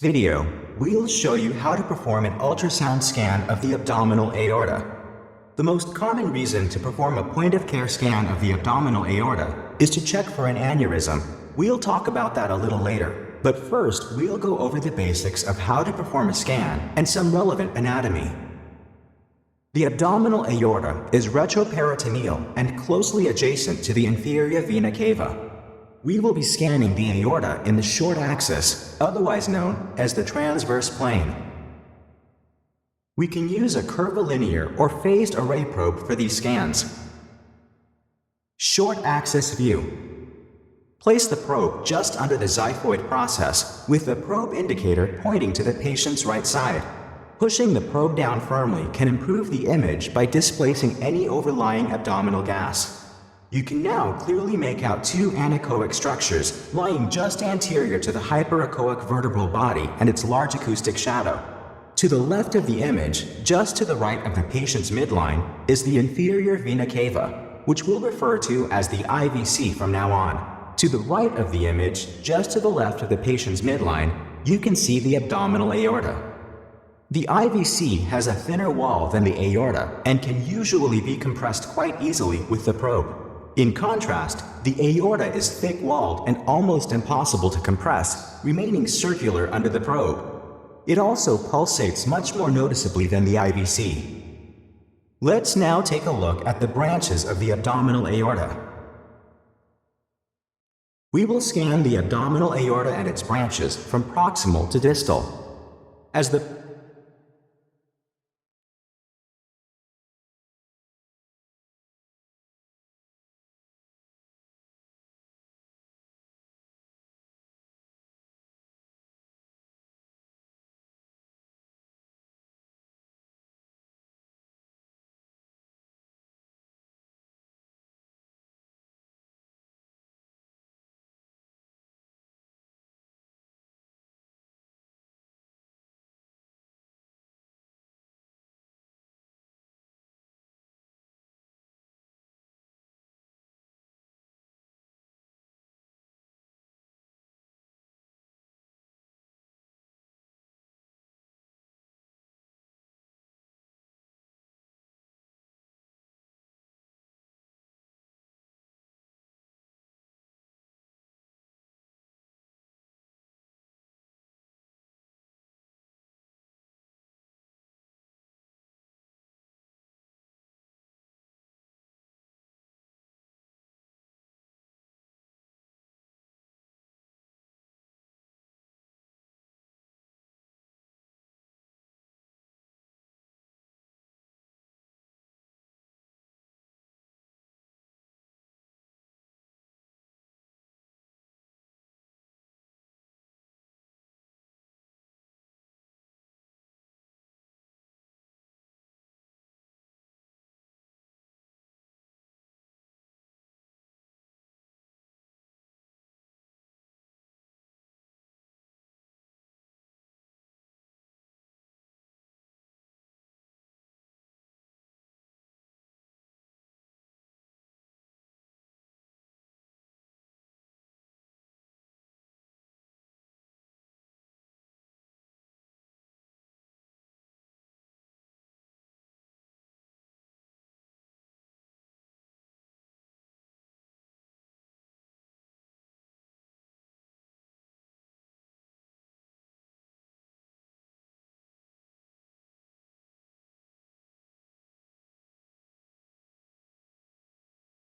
Video, we'll show you how to perform an ultrasound scan of the abdominal aorta. The most common reason to perform a point-of-care scan of the abdominal aorta is to check for an aneurysm. We'll talk about that a little later, but first we'll go over the basics of how to perform a scan and some relevant anatomy. The abdominal aorta is retroperitoneal and closely adjacent to the inferior vena cava. We will be scanning the aorta in the short axis, otherwise known as the transverse plane. We can use a curvilinear or phased array probe for these scans. Short axis view. Place the probe just under the xiphoid process, with the probe indicator pointing to the patient's right side. Pushing the probe down firmly can improve the image by displacing any overlying abdominal gas. You can now clearly make out two anechoic structures lying just anterior to the hyperechoic vertebral body and its large acoustic shadow. To the left of the image, just to the right of the patient's midline, is the inferior vena cava, which we'll refer to as the IVC from now on. To the right of the image, just to the left of the patient's midline, you can see the abdominal aorta. The IVC has a thinner wall than the aorta and can usually be compressed quite easily with the probe. In contrast, the aorta is thick-walled and almost impossible to compress, remaining circular under the probe. It also pulsates much more noticeably than the IVC. Let's now take a look at the branches of the abdominal aorta. We will scan the abdominal aorta and its branches from proximal to distal. As the